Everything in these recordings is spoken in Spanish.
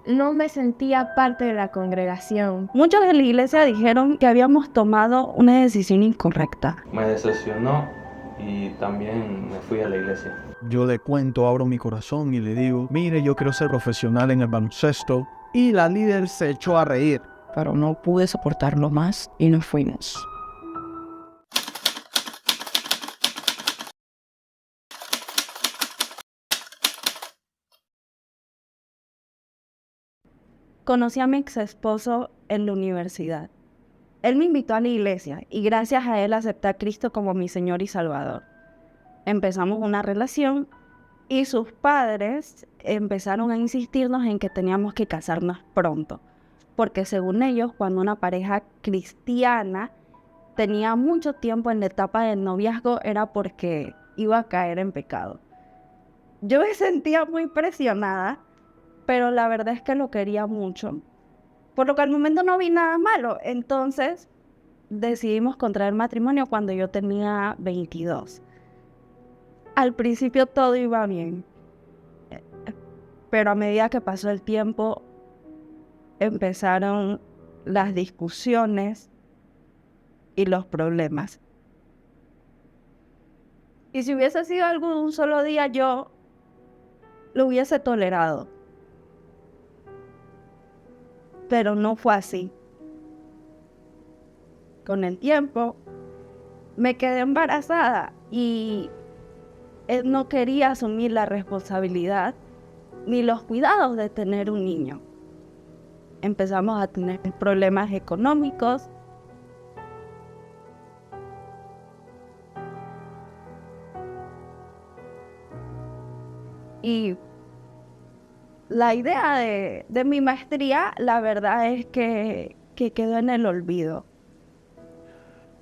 No me sentía parte de la congregación. Muchos de la iglesia dijeron que habíamos tomado una decisión incorrecta. Me decepcionó y también me fui a la iglesia. Yo le cuento, abro mi corazón y le digo, mire, yo quiero ser profesional en el baloncesto. Y la líder se echó a reír. Pero no pude soportarlo más y nos fuimos. Conocí a mi ex esposo en la universidad. Él me invitó a la iglesia y gracias a él acepté a Cristo como mi Señor y Salvador. Empezamos una relación y sus padres empezaron a insistirnos en que teníamos que casarnos pronto, porque según ellos, cuando una pareja cristiana tenía mucho tiempo en la etapa del noviazgo era porque iba a caer en pecado. Yo me sentía muy presionada, pero la verdad es que lo quería mucho, por lo que al momento no vi nada malo. Entonces decidimos contraer matrimonio cuando yo tenía 22. Al principio todo iba bien, pero a medida que pasó el tiempo empezaron las discusiones y los problemas. Y si hubiese sido algo de un solo día, yo lo hubiese tolerado. Pero no fue así. Con el tiempo me quedé embarazada y él no quería asumir la responsabilidad ni los cuidados de tener un niño. Empezamos a tener problemas económicos. Y la idea de mi maestría, la verdad es que quedó en el olvido.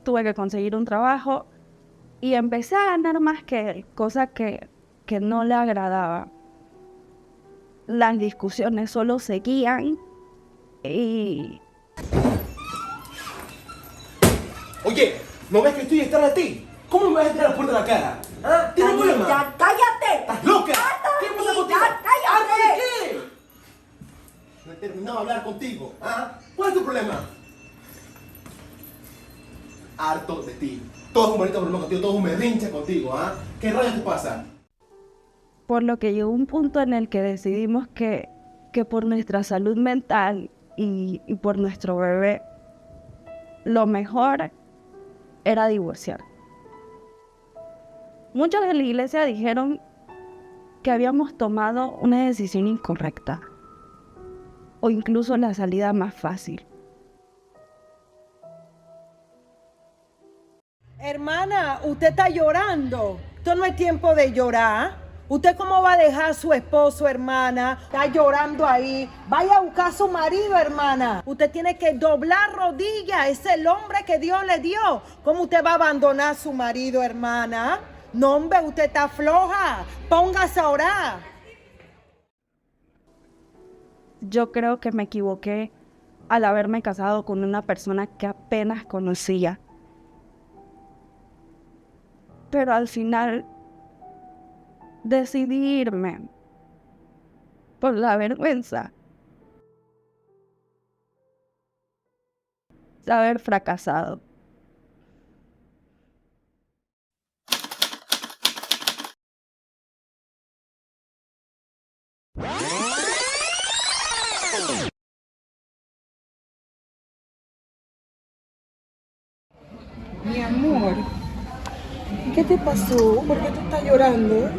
Tuve que conseguir un trabajo y empecé a ganar más que él, cosa que no le agradaba. Las discusiones solo seguían y Oye, ¿no ves que estoy detrás de ti? ¿Cómo me vas a tirar la puerta en la cara? ¿Ah? ¿Tienes problema? ¡Ya, cállate! ¿Estás loca? ¿Qué pasa contigo? ¡Ya, cállate! ¿Harto de qué? No he terminado de hablar contigo. ¿Ah? ¿Cuál es tu problema? Harto de ti. Todo es un bonito problema contigo, todo es un berrinche contigo. ¿Ah? ¿Qué rayos te pasa? por lo que llegó un punto en el que decidimos que por nuestra salud mental y por nuestro bebé, lo mejor era divorciar. Muchos de la iglesia dijeron que habíamos tomado una decisión incorrecta o incluso la salida más fácil. Hermana, usted está llorando. Esto no es tiempo de llorar. ¿Usted cómo va a dejar a su esposo, hermana? Está llorando ahí. Vaya a buscar a su marido, hermana. Usted tiene que doblar rodillas. Es el hombre que Dios le dio. ¿Cómo usted va a abandonar a su marido, hermana? No, hombre, usted está floja. Póngase a orar. Yo creo que me equivoqué al haberme casado con una persona que apenas conocía. Pero al final decidí irme por la vergüenza de haber fracasado. Mi amor, ¿qué te pasó? ¿Por qué tú estás llorando?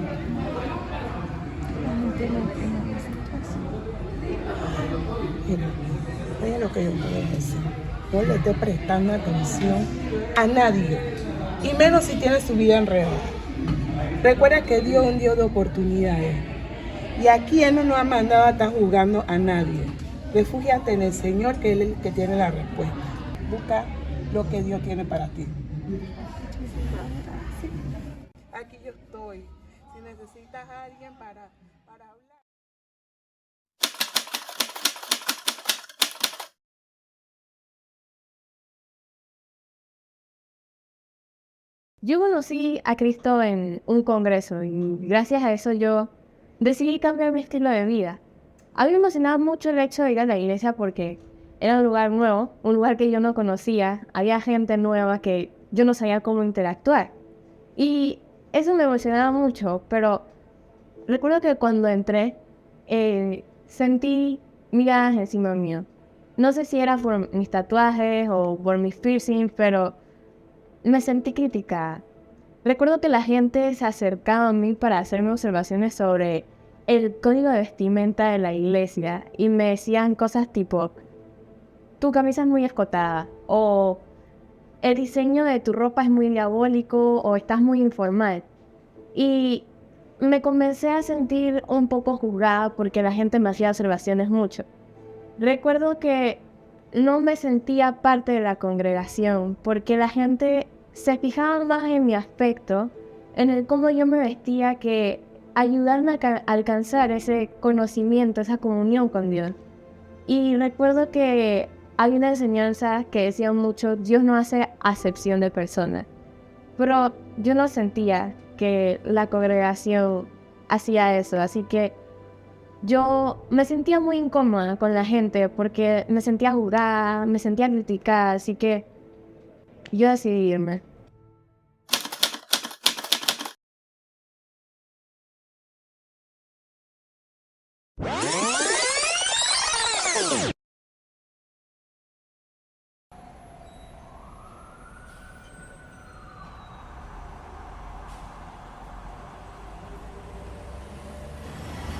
Mira, oye lo que yo te voy a decir. No le estés prestando atención a nadie, y menos si tienes su vida enredada. Recuerda que Dios es un Dios de oportunidades, y aquí Él no nos ha mandado a estar jugando a nadie. Refúgiate en el Señor, que Él es el que tiene la respuesta. Busca lo que Dios tiene para ti. Aquí yo estoy. Si necesitas a alguien para hablar. Yo conocí a Cristo en un congreso y gracias a eso yo decidí cambiar mi estilo de vida. A mí me emocionaba mucho el hecho de ir a la iglesia porque era un lugar nuevo, un lugar que yo no conocía, había gente nueva que yo no sabía cómo interactuar. Y eso me emocionaba mucho, pero recuerdo que cuando entré, sentí miradas encima mío. No sé si era por mis tatuajes o por mis piercings, pero me sentí criticada. Recuerdo que la gente se acercaba a mí para hacerme observaciones sobre el código de vestimenta de la iglesia y me decían cosas tipo, tu camisa es muy escotada, o el diseño de tu ropa es muy diabólico, o estás muy informal. Y me comencé a sentir un poco juzgada porque la gente me hacía observaciones mucho. Recuerdo que no me sentía parte de la congregación porque la gente se fijaba más en mi aspecto, en el cómo yo me vestía, que ayudarme a alcanzar ese conocimiento, esa comunión con Dios. Y recuerdo que hay una enseñanza que decía mucho, Dios no hace acepción de personas. Pero yo no sentía que la congregación hacía eso, así que yo me sentía muy incómoda con la gente porque me sentía juzgada, me sentía criticada, así que yo decidí irme.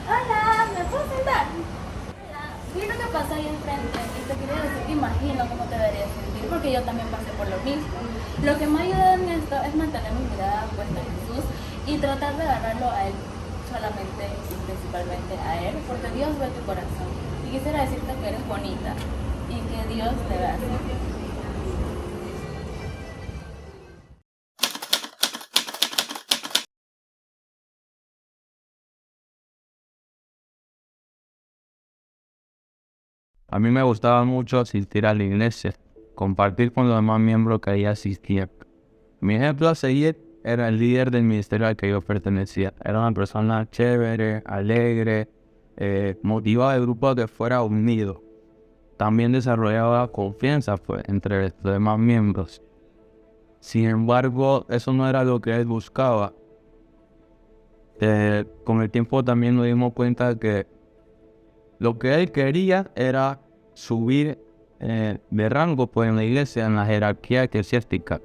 Hola, ¿me puedo sentar? Hola, vi lo que pasa ahí enfrente y te quería decir que imagino cómo te deberías sentir porque yo también pasé por lo mismo. Lo que me ha ayudado en esto es mantener mi mirada puesta en Jesús y tratar de agarrarlo a Él solamente y principalmente a Él, porque Dios ve tu corazón. Y quisiera decirte que eres bonita y que Dios te ve así. A mí me gustaba mucho asistir a la iglesia, compartir con los demás miembros que ahí asistían. Mi ejemplo a seguir era el líder del ministerio al que yo pertenecía. Era una persona chévere, alegre, motivaba al grupo a que fuera unido. También desarrollaba confianza pues, entre los demás miembros. Sin embargo, eso no era lo que él buscaba. Con el tiempo también nos dimos cuenta que lo que él quería era subir de rango pues, en la iglesia, en la jerarquía eclesiástica.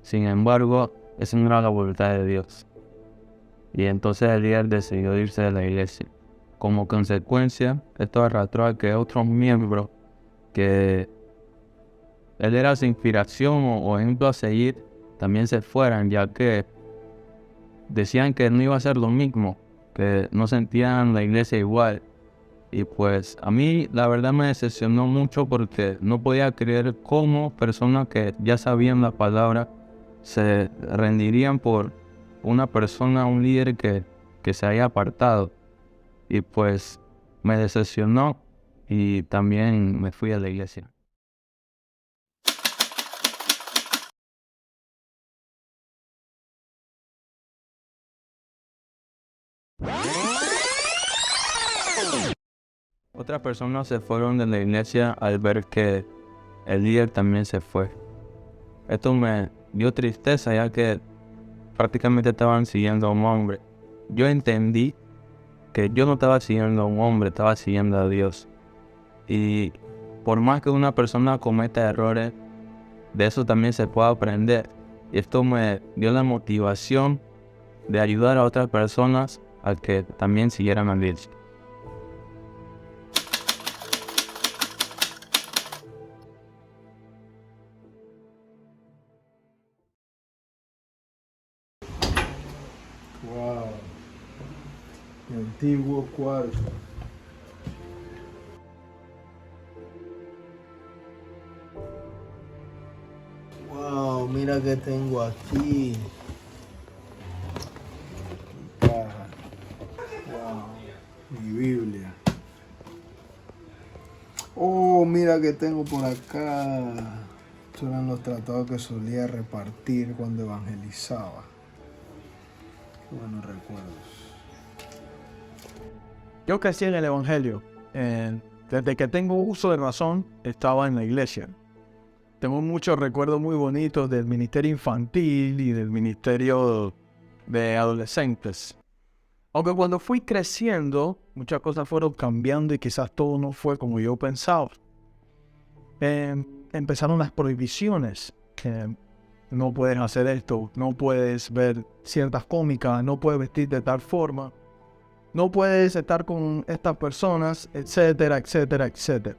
Sin embargo, esa no era la voluntad de Dios. Y entonces el líder decidió irse de la iglesia. Como consecuencia, esto arrastró a que otros miembros que él era su inspiración o ejemplo a seguir, también se fueran, ya que decían que no iba a ser lo mismo, que no sentían la iglesia igual. Y pues a mí la verdad me decepcionó mucho porque no podía creer cómo personas que ya sabían la palabra se rendirían por una persona, un líder que se haya apartado. Y pues me decepcionó y también me fui a la iglesia. Otras personas se fueron de la iglesia al ver que el líder también se fue. Esto me dio tristeza ya que prácticamente estaban siguiendo a un hombre. Yo entendí que yo no estaba siguiendo a un hombre, estaba siguiendo a Dios. Y por más que una persona cometa errores, de eso también se puede aprender. Y esto me dio la motivación de ayudar a otras personas a que también siguieran a Dios. Wow. Mi antiguo cuarto. Wow, mira que tengo aquí. Mi caja. Wow, mi Biblia. Oh, mira que tengo por acá. Estos eran los tratados que solía repartir cuando evangelizaba. Qué buenos recuerdos. Yo crecí en el Evangelio. Desde que tengo uso de razón, estaba en la iglesia. Tengo muchos recuerdos muy bonitos del ministerio infantil y del ministerio de adolescentes. Aunque cuando fui creciendo, muchas cosas fueron cambiando y quizás todo no fue como yo pensaba. Empezaron las prohibiciones. No puedes hacer esto, no puedes ver ciertas cómicas, no puedes vestir de tal forma, no puedes estar con estas personas, etcétera, etcétera, etcétera.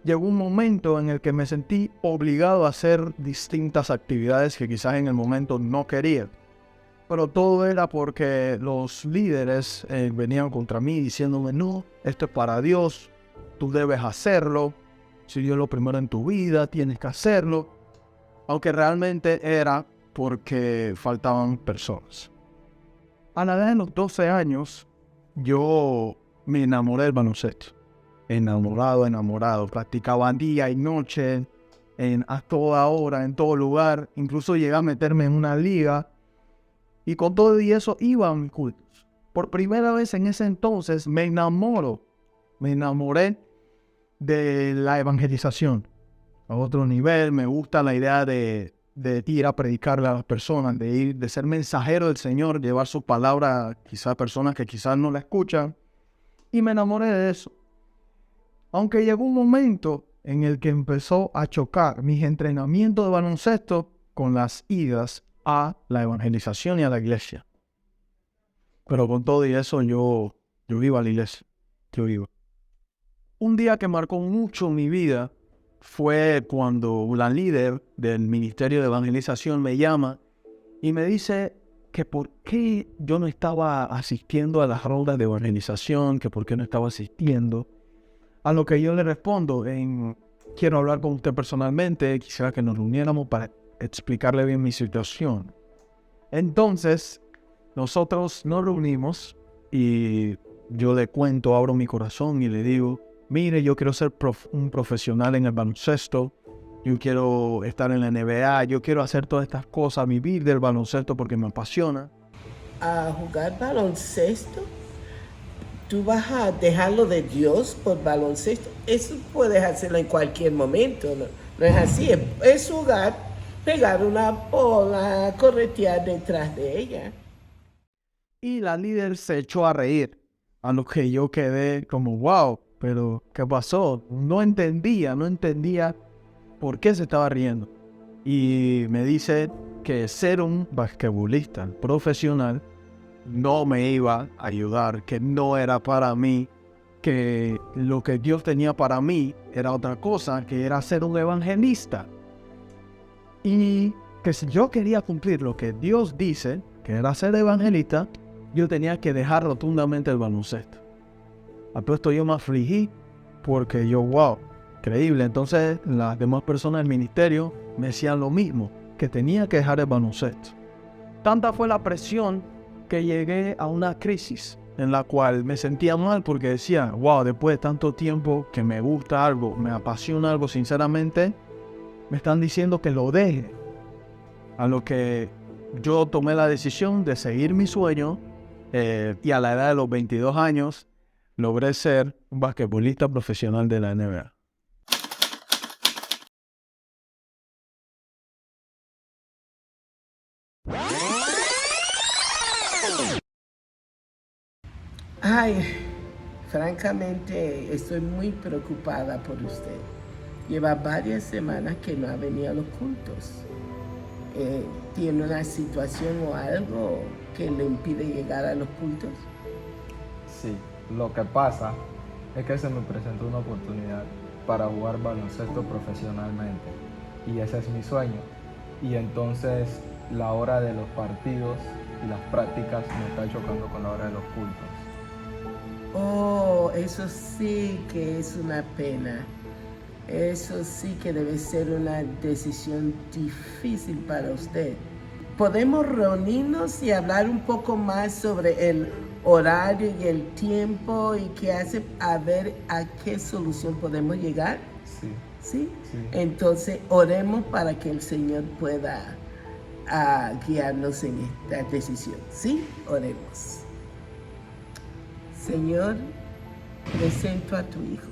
Llegó un momento en el que me sentí obligado a hacer distintas actividades que quizás en el momento no quería. Pero todo era porque los líderes venían contra mí diciéndome, no, esto es para Dios, tú debes hacerlo, si Dios es lo primero en tu vida, tienes que hacerlo. Aunque realmente era porque faltaban personas. A la edad de los 12 años, yo me enamoré del baloncesto. Enamorado. Practicaba día y noche, a toda hora, en todo lugar. Incluso llegué a meterme en una liga. Y con todo y eso iba a mis cultos. Por primera vez en ese entonces me enamoré de la evangelización. A otro nivel, me gusta la idea de ir a predicarle a las personas, de ser mensajero del Señor, llevar su palabra quizás a personas que quizás no la escuchan. Y me enamoré de eso. Aunque llegó un momento en el que empezó a chocar mis entrenamientos de baloncesto con las idas a la evangelización y a la iglesia. Pero con todo y eso yo iba a la iglesia. Yo iba. Un día que marcó mucho mi vida fue cuando la líder del ministerio de evangelización me llama y me dice que por qué yo no estaba asistiendo a las rondas de evangelización, que por qué no estaba asistiendo. A lo que yo le respondo, quiero hablar con usted personalmente, quisiera que nos reuniéramos para explicarle bien mi situación. Entonces, nosotros nos reunimos y yo le cuento, abro mi corazón y le digo, mire, yo quiero ser un profesional en el baloncesto, yo quiero estar en la NBA, yo quiero hacer todas estas cosas, vivir del baloncesto porque me apasiona. ¿A jugar baloncesto? ¿Tú vas a dejarlo de Dios por baloncesto? Eso puedes hacerlo en cualquier momento, ¿no? No es así, es jugar, pegar una bola, corretear detrás de ella. Y la líder se echó a reír, a lo que yo quedé como, wow, pero ¿qué pasó? No entendía por qué se estaba riendo. Y me dice que ser un basquetbolista profesional no me iba a ayudar, que no era para mí, que lo que Dios tenía para mí era otra cosa, que era ser un evangelista. Y que si yo quería cumplir lo que Dios dice, que era ser evangelista, yo tenía que dejar rotundamente el baloncesto. A todo esto yo me afligí porque yo, wow, increíble. Entonces las demás personas del ministerio me decían lo mismo, que tenía que dejar el baloncesto. Tanta fue la presión que llegué a una crisis en la cual me sentía mal porque decía, wow, después de tanto tiempo que me gusta algo, me apasiona algo sinceramente, me están diciendo que lo deje. A lo que yo tomé la decisión de seguir mi sueño y a la edad de los 22 años logré ser un basquetbolista profesional de la NBA. Ay, francamente estoy muy preocupada por usted. Lleva varias semanas que no ha venido a los cultos. ¿Tiene una situación o algo que le impide llegar a los cultos? Sí, lo que pasa es que se me presentó una oportunidad para jugar baloncesto profesionalmente y ese es mi sueño. Y entonces la hora de los partidos y las prácticas me está chocando con la hora de los cultos. Oh, eso sí que es una pena. Eso sí que debe ser una decisión difícil para usted. ¿Podemos reunirnos y hablar un poco más sobre el horario y el tiempo y qué hace, a ver a qué solución podemos llegar? Sí. ¿Sí? Sí. Entonces, oremos para que el Señor pueda guiarnos en esta decisión. ¿Sí? Oremos. Señor, presento a tu Hijo.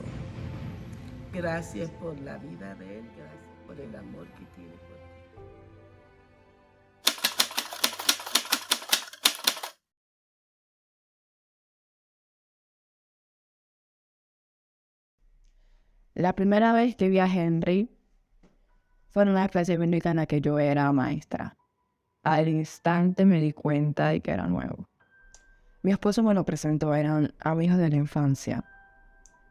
Gracias por la vida de Él, gracias por el amor que tiene por ti. La primera vez que vi a Henry fue en una clase bíblica en la que yo era maestra. Al instante me di cuenta de que era nuevo. Mi esposo me lo presentó, eran amigos de la infancia.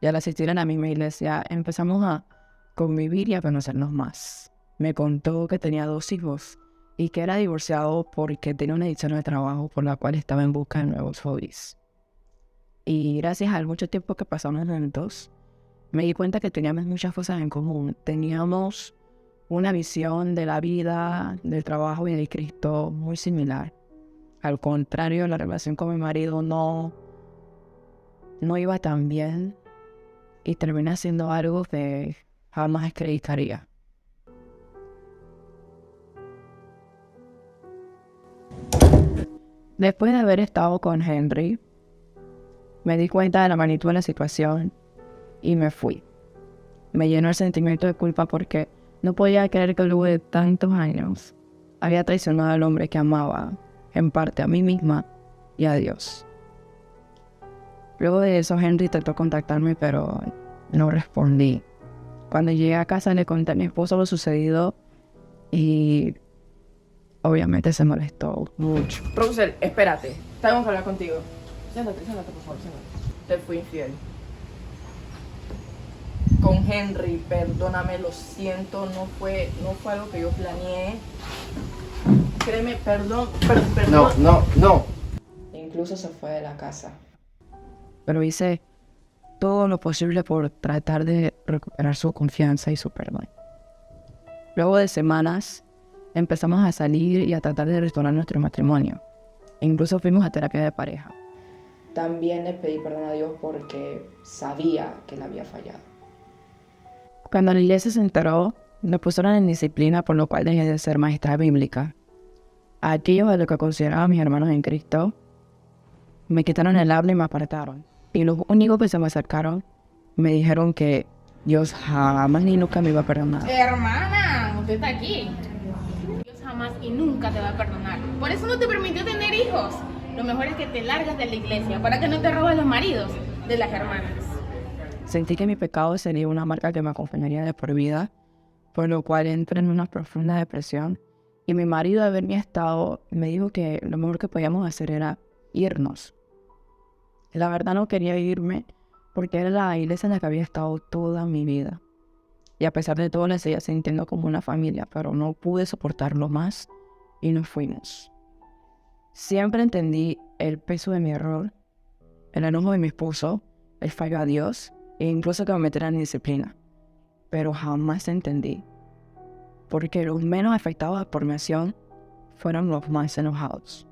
Y al asistir a la misma iglesia empezamos a convivir y a conocernos más. Me contó que tenía 2 hijos y que era divorciado porque tenía una adicción al trabajo por la cual estaba en busca de nuevos hobbies. Y gracias al mucho tiempo que pasamos juntos, me di cuenta que teníamos muchas cosas en común. Teníamos una visión de la vida, del trabajo y de Cristo muy similar. Al contrario, la relación con mi marido no iba tan bien y terminé haciendo algo que jamás acreditaría. Después de haber estado con Henry, me di cuenta de la magnitud de la situación y me fui. Me llenó el sentimiento de culpa porque no podía creer que luego de tantos años había traicionado al hombre que amaba, en parte a mí misma y a Dios. Luego de eso, Henry intentó contactarme, pero no respondí. Cuando llegué a casa le conté a mi esposo lo sucedido y obviamente se molestó mucho. Profesor, espérate, tengo que hablar contigo. Siéntate, por favor, siéntate. Te fui infiel. Con Henry, perdóname, lo siento, no fue algo que yo planeé. Créeme, perdón. No. Incluso se fue de la casa. Pero hice todo lo posible por tratar de recuperar su confianza y su perdón. Luego de semanas, empezamos a salir y a tratar de restaurar nuestro matrimonio. E incluso fuimos a terapia de pareja. También le pedí perdón a Dios porque sabía que le había fallado. Cuando la iglesia se enteró, me pusieron en disciplina, por lo cual dejé de ser maestra bíblica. A aquellos a los que consideraba mis hermanos en Cristo, me quitaron el habla y me apartaron. Y los únicos que se me acercaron me dijeron que Dios jamás ni nunca me iba a perdonar. Hermana, usted está aquí. Dios jamás y nunca te va a perdonar. Por eso no te permitió tener hijos. Lo mejor es que te largas de la iglesia para que no te robes los maridos de las hermanas. Sentí que mi pecado sería una marca que me acompañaría de por vida, por lo cual entré en una profunda depresión. Y mi marido, de ver mi estado, me dijo que lo mejor que podíamos hacer era irnos. La verdad no quería irme porque era la iglesia en la que había estado toda mi vida. Y a pesar de todo la seguía sintiendo como una familia, pero no pude soportarlo más y nos fuimos. Siempre entendí el peso de mi error, el enojo de mi esposo, el fallo a Dios e incluso que me metieran en disciplina. Pero jamás entendí porque los menos afectados por mi acción fueron los más enojados.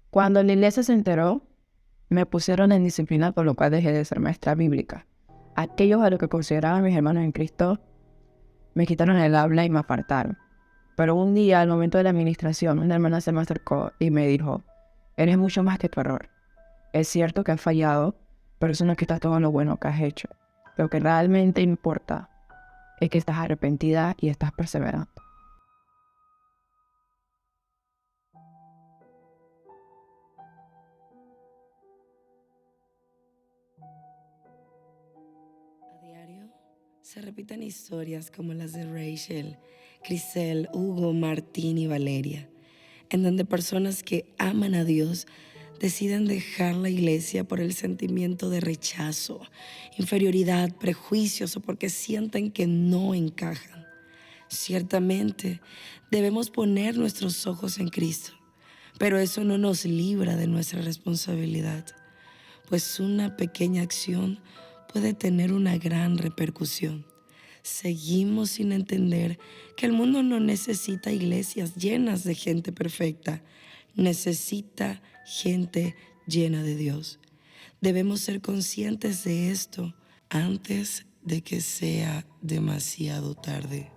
Cuando la iglesia se enteró, me pusieron en disciplina, por lo cual dejé de ser maestra bíblica. Aquellos a los que consideraban mis hermanos en Cristo me quitaron el habla y me apartaron. Pero un día, al momento de la administración, una hermana se me acercó y me dijo: eres mucho más que tu error. Es cierto que has fallado, pero eso no quita todo lo bueno que has hecho. Lo que realmente importa es que estás arrepentida y estás perseverando. A diario se repiten historias como las de Rachel, Crisel, Hugo, Martín y Valeria, en donde personas que aman a Dios deciden dejar la iglesia por el sentimiento de rechazo, inferioridad, prejuicios o porque sienten que no encajan. Ciertamente, debemos poner nuestros ojos en Cristo, pero eso no nos libra de nuestra responsabilidad, pues una pequeña acción puede tener una gran repercusión. Seguimos sin entender que el mundo no necesita iglesias llenas de gente perfecta, necesita gente llena de Dios. Debemos ser conscientes de esto antes de que sea demasiado tarde.